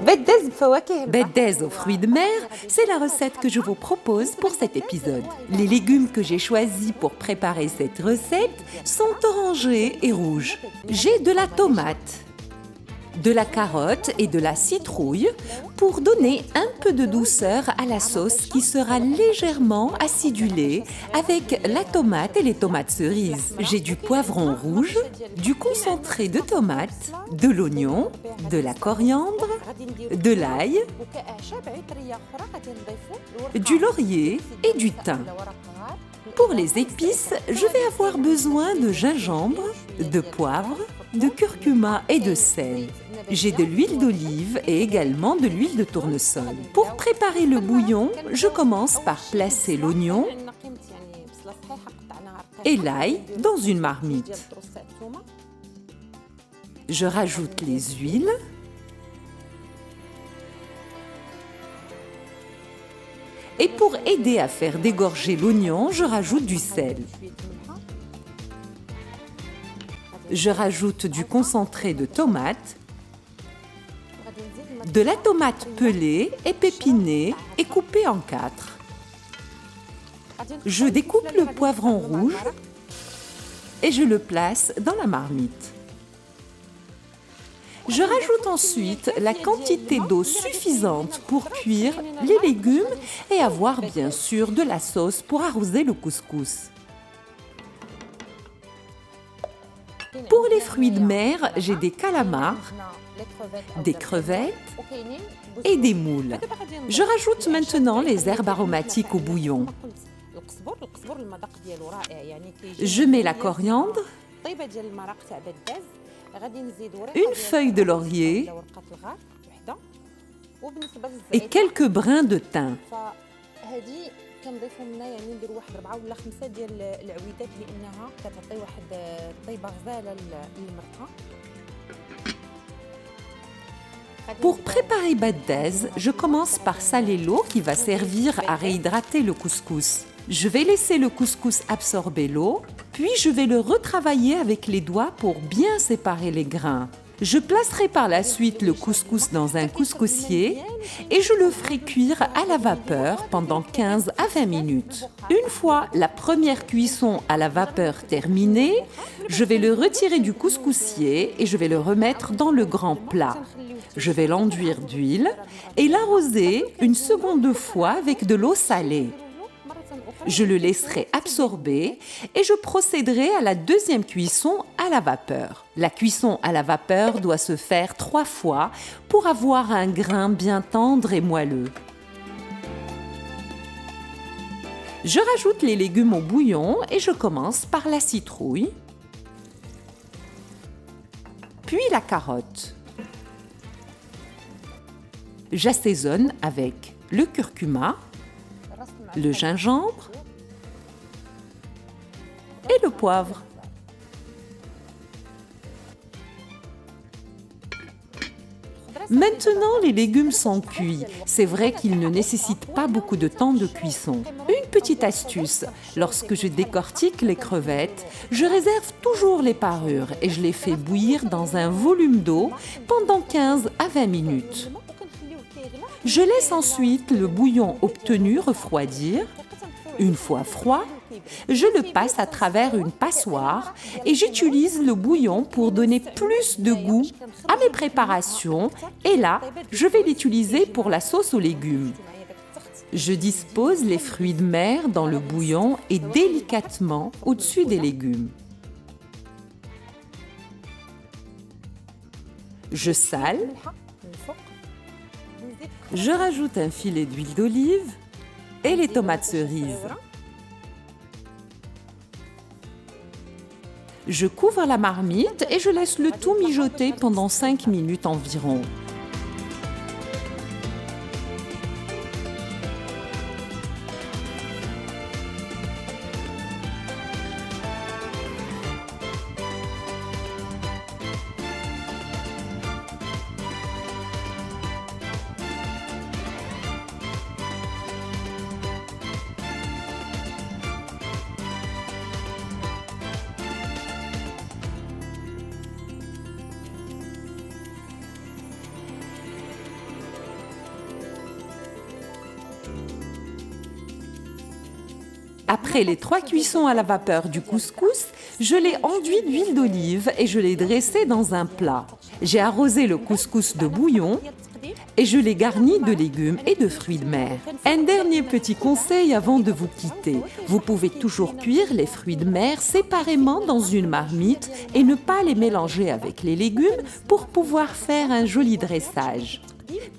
Bedez aux fruits de mer, c'est la recette que je vous propose pour cet épisode. Les légumes que j'ai choisis pour préparer cette recette sont orangés et rouges. J'ai de la tomate, de la carotte et de la citrouille pour donner un peu de douceur à la sauce qui sera légèrement acidulée avec la tomate et les tomates cerises. J'ai du poivron rouge, du concentré de tomate, de l'oignon, de la coriandre, de l'ail, du laurier et du thym. Pour les épices, je vais avoir besoin de gingembre, de poivre, de curcuma et de sel. J'ai de l'huile d'olive et également de l'huile de tournesol. Pour préparer le bouillon, je commence par placer l'oignon et l'ail dans une marmite. Je rajoute les huiles, et pour aider à faire dégorger l'oignon, je rajoute du sel. Je rajoute du concentré de tomate, de la tomate pelée, épépinée et coupée en 4. Je découpe le poivron rouge et je le place dans la marmite. Je rajoute ensuite la quantité d'eau suffisante pour cuire les légumes et avoir bien sûr de la sauce pour arroser le couscous. Pour les fruits de mer, j'ai des calamars, des crevettes et des moules. Je rajoute maintenant les herbes aromatiques au bouillon. Je mets la coriandre, une feuille de laurier et quelques brins de thym. Pour préparer Bedez, je commence par saler l'eau qui va servir à réhydrater le couscous. Je vais laisser le couscous absorber l'eau, puis je vais le retravailler avec les doigts pour bien séparer les grains. Je placerai par la suite le couscous dans un couscoussier et je le ferai cuire à la vapeur pendant 15 à 20 minutes. Une fois la première cuisson à la vapeur terminée, je vais le retirer du couscoussier et je vais le remettre dans le grand plat. Je vais l'enduire d'huile et l'arroser une seconde fois avec de l'eau salée. Je le laisserai absorber et je procéderai à la deuxième cuisson à la vapeur. La cuisson à la vapeur doit se faire 3 fois pour avoir un grain bien tendre et moelleux. Je rajoute les légumes au bouillon et je commence par la citrouille, puis la carotte. J'assaisonne avec le curcuma, le gingembre et le poivre. Maintenant, les légumes sont cuits. C'est vrai qu'ils ne nécessitent pas beaucoup de temps de cuisson. Une petite astuce, lorsque je décortique les crevettes, je réserve toujours les parures et je les fais bouillir dans un volume d'eau pendant 15 à 20 minutes. Je laisse ensuite le bouillon obtenu refroidir. Une fois froid, je le passe à travers une passoire et j'utilise le bouillon pour donner plus de goût à mes préparations et là, je vais l'utiliser pour la sauce aux légumes. Je dispose les fruits de mer dans le bouillon et délicatement au-dessus des légumes. Je sale. Je rajoute un filet d'huile d'olive et les tomates cerises. Je couvre la marmite et je laisse le tout mijoter pendant 5 minutes environ. Après les 3 cuissons à la vapeur du couscous, je l'ai enduit d'huile d'olive et je l'ai dressé dans un plat. J'ai arrosé le couscous de bouillon et je l'ai garni de légumes et de fruits de mer. Un dernier petit conseil avant de vous quitter. Vous pouvez toujours cuire les fruits de mer séparément dans une marmite et ne pas les mélanger avec les légumes pour pouvoir faire un joli dressage.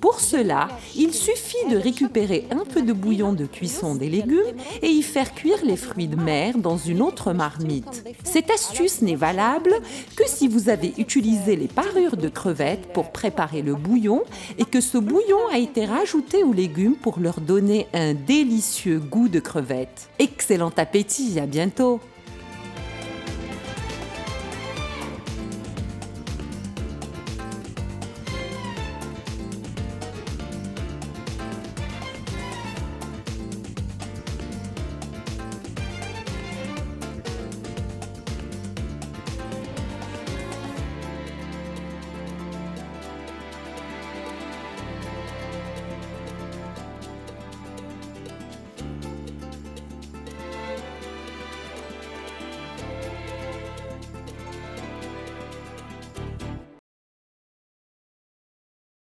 Pour cela, il suffit de récupérer un peu de bouillon de cuisson des légumes et y faire cuire les fruits de mer dans une autre marmite. Cette astuce n'est valable que si vous avez utilisé les parures de crevettes pour préparer le bouillon et que ce bouillon a été rajouté aux légumes pour leur donner un délicieux goût de crevettes. Excellent appétit, à bientôt!